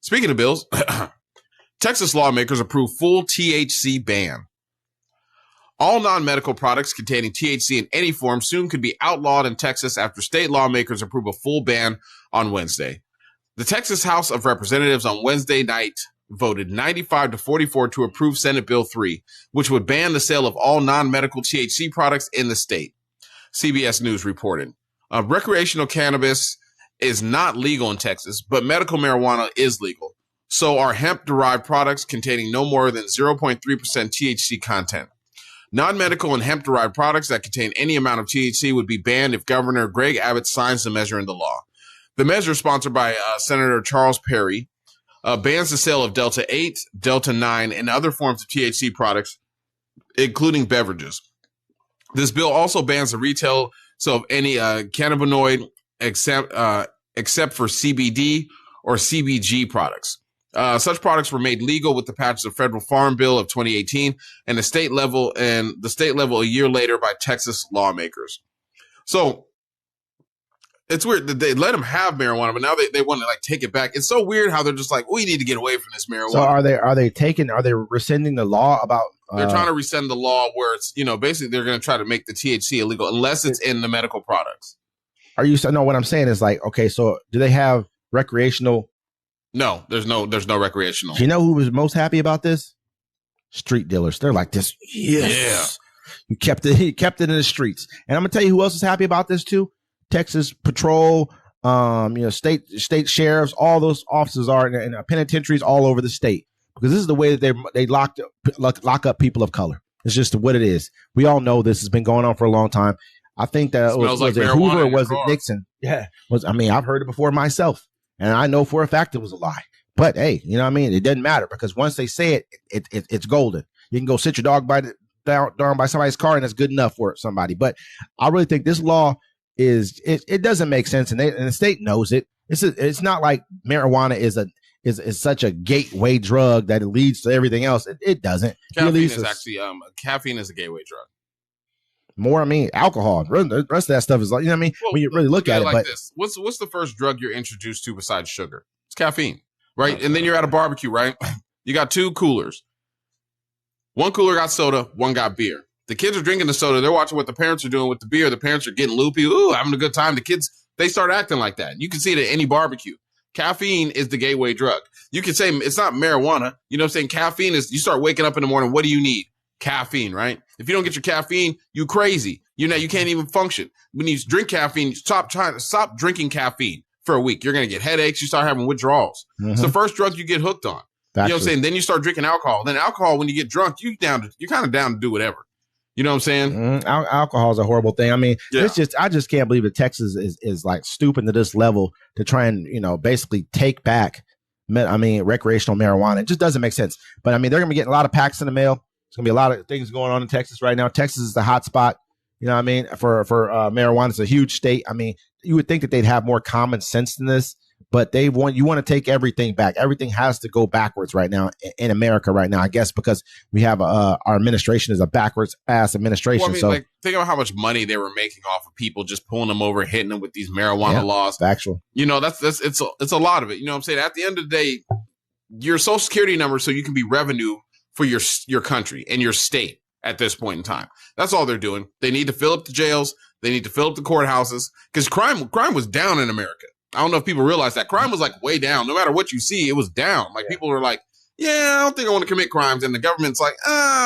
Speaking of bills, Texas lawmakers approve full THC ban. All non-medical products containing THC in any form soon could be outlawed in Texas after state lawmakers approve a full ban on Wednesday. The Texas House of Representatives on Wednesday night voted 95-44 to approve Senate Bill 3, which would ban the sale of all non-medical THC products in the state. CBS News reported. Recreational cannabis is not legal in Texas, but medical marijuana is legal. So are hemp-derived products containing no more than 0.3% THC content. Non-medical and hemp-derived products that contain any amount of THC would be banned if Governor Greg Abbott signs the measure into law. The measure, sponsored by Senator Charles Perry, bans the sale of Delta 8, Delta 9, and other forms of THC products, including beverages. This bill also bans the retail of any cannabinoid except for CBD or CBG products. Such products were made legal with the passage of Federal Farm Bill of 2018 and the state level a year later by Texas lawmakers. So it's weird that they let them have marijuana, but now they want to take it back. It's so weird how they're just like, we need to get away from this marijuana. So are they rescinding the law about? They're trying to rescind the law where it's, basically they're going to try to make the THC illegal unless it's in the medical products. No, what I'm saying is okay, so do they have recreational? No, there's no recreational. Do you know who was most happy about this? Street dealers. They're like this. Yes. Yeah. He kept it in the streets. And I'm gonna tell you who else is happy about this too. Texas Patrol, state sheriffs, all those officers are in penitentiaries all over the state, because this is the way that they lock up people of color. It's just what it is. We all know this has been going on for a long time. I think that was it Hoover or was it Nixon? Yeah. I've heard it before myself, and I know for a fact it was a lie. But hey, it doesn't matter, because once they say it, it's golden. You can go sit your dog down by somebody's car, and that's good enough for somebody. But I really think this law it doesn't make sense, and the state knows it. It's not like marijuana is such a gateway drug that it leads to everything else. It doesn't. Caffeine is actually caffeine is a gateway drug. More, alcohol. The rest of that stuff is like, when you really look at it. But this, what's the first drug you're introduced to besides sugar? It's caffeine, right? And then you're at a barbecue, right? You got two coolers. One cooler got soda, one got beer. The kids are drinking the soda. They're watching what the parents are doing with the beer. The parents are getting loopy. Ooh, having a good time. The kids, they start acting like that. You can see it at any barbecue. Caffeine is the gateway drug. You can say it's not marijuana. You know what I'm saying? Caffeine is, you start waking up in the morning. What do you need? Caffeine, right? If you don't get your caffeine, you crazy. You can't even function. When you drink caffeine, stop drinking caffeine for a week. You're going to get headaches. You start having withdrawals. Mm-hmm. It's the first drug you get hooked on. You know what I'm saying? Then you start drinking alcohol. Then alcohol, when you get drunk, you're kind of down to do whatever. You know what I'm saying? Alcohol is a horrible thing. I just can't believe that Texas is like stooping to this level to try and, basically take back, recreational marijuana. It just doesn't make sense. But they're going to be getting a lot of packs in the mail. There's going to be a lot of things going on in Texas right now. Texas is the hot spot, for marijuana. It's a huge state. You would think that they'd have more common sense than this, but you want to take everything back. Everything has to go backwards right now in America right now, I guess, because we have our administration is a backwards ass administration. Well, think about how much money they were making off of people just pulling them over, hitting them with these marijuana laws. Factual. It's a lot of it. You know what I'm saying? At the end of the day, your social security number, so you can be revenue for your country and your state at this point in time. That's all they're doing. They need to fill up the jails. They need to fill up the courthouses, because crime was down in America. I don't know if people realize that crime was way down. No matter what you see, it was down. People are like, I don't think I want to commit crimes. And the government's like,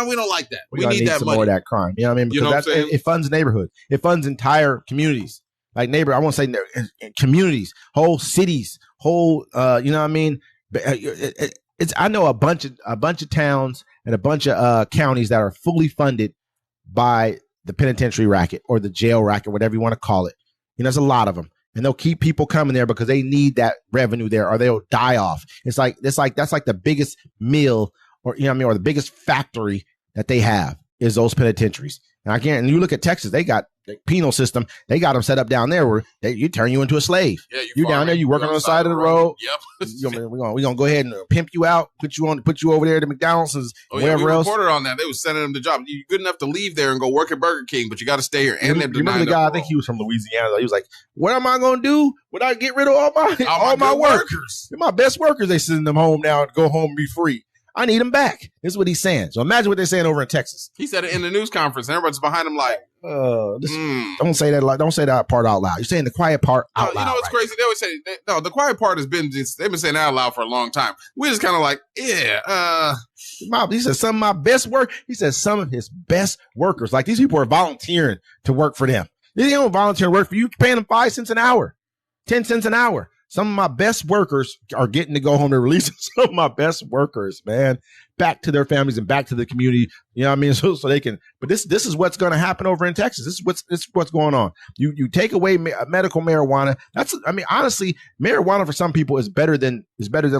we don't like that. We need that some money. More of that crime. You know what I mean? Because it funds neighborhoods. It funds entire communities. I won't say communities, whole cities, whole, you know what I mean? I know a bunch of towns and a bunch of counties that are fully funded by the penitentiary racket or the jail racket, whatever you want to call it. There's a lot of them, and they'll keep people coming there because they need that revenue there, or they'll die off. That's like the biggest mill, or or the biggest factory that they have is those penitentiaries. And you look at Texas, they got the penal system. They got them set up down there where you turn you into a slave. Yeah, you down there, you working on the side of the road. Yep. We're gonna go ahead and pimp you out, put you over there to McDonald's and wherever else. We reported on that. They was sending them the job. You're good enough to leave there and go work at Burger King, but you got to stay here. And they're denying the guy. I think he was from Louisiana. He was like, "What am I gonna do when I get rid of all my workers? My best workers, they send them home now and go home and be free. I need them back." This is what he's saying. So imagine what they're saying over in Texas. He said it in the news conference, and everybody's behind him like, don't say that. Don't say that part out loud. You're saying the quiet part out loud. You know what's crazy? They always say, the quiet part has been, they've been saying that out loud for a long time. We're just kind of like, he said some of my best work. He said some of his best workers. Like these people are volunteering to work for them. They don't volunteer to work for you. You're paying them 5 cents an hour, 10 cents an hour. Some of my best workers are getting to go home. They're releasing some of my best workers, man, back to their families and back to the community. You know what I mean? So they can. But this is what's going to happen over in Texas. This is what's going on. You take away medical marijuana. Honestly, marijuana for some people is better than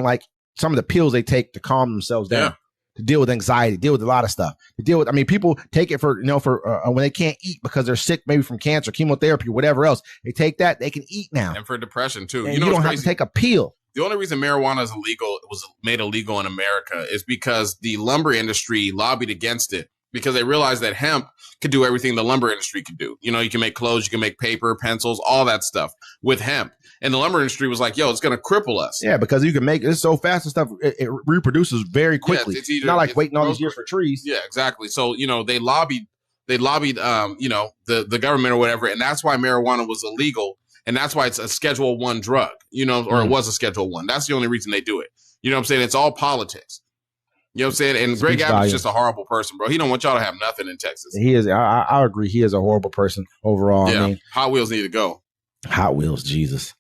like some of the pills they take to calm themselves down. Yeah. To deal with anxiety, deal with a lot of stuff. People take it for when they can't eat because they're sick, maybe from cancer, chemotherapy, whatever else. They take that, they can eat now. And for depression too. And you don't have to take a pill. The only reason marijuana is was made illegal in America is because the lumber industry lobbied against it because they realized that hemp could do everything the lumber industry could do. You can make clothes, you can make paper, pencils, all that stuff with hemp. And the lumber industry was like, it's going to cripple us. Yeah, because you can make it so fast and stuff. It reproduces very quickly. Yeah, it's not like waiting all these years for trees. Yeah, exactly. So, they lobbied, the government or whatever. And that's why marijuana was illegal. And that's why it's a Schedule I drug, or it was a Schedule I. That's the only reason they do it. You know what I'm saying? It's all politics. You know what I'm saying? And Greg Abbott's just a horrible person, bro. He don't want y'all to have nothing in Texas. He is. I agree. He is a horrible person overall. Yeah. Hot Wheels need to go. Hot Wheels, Jesus.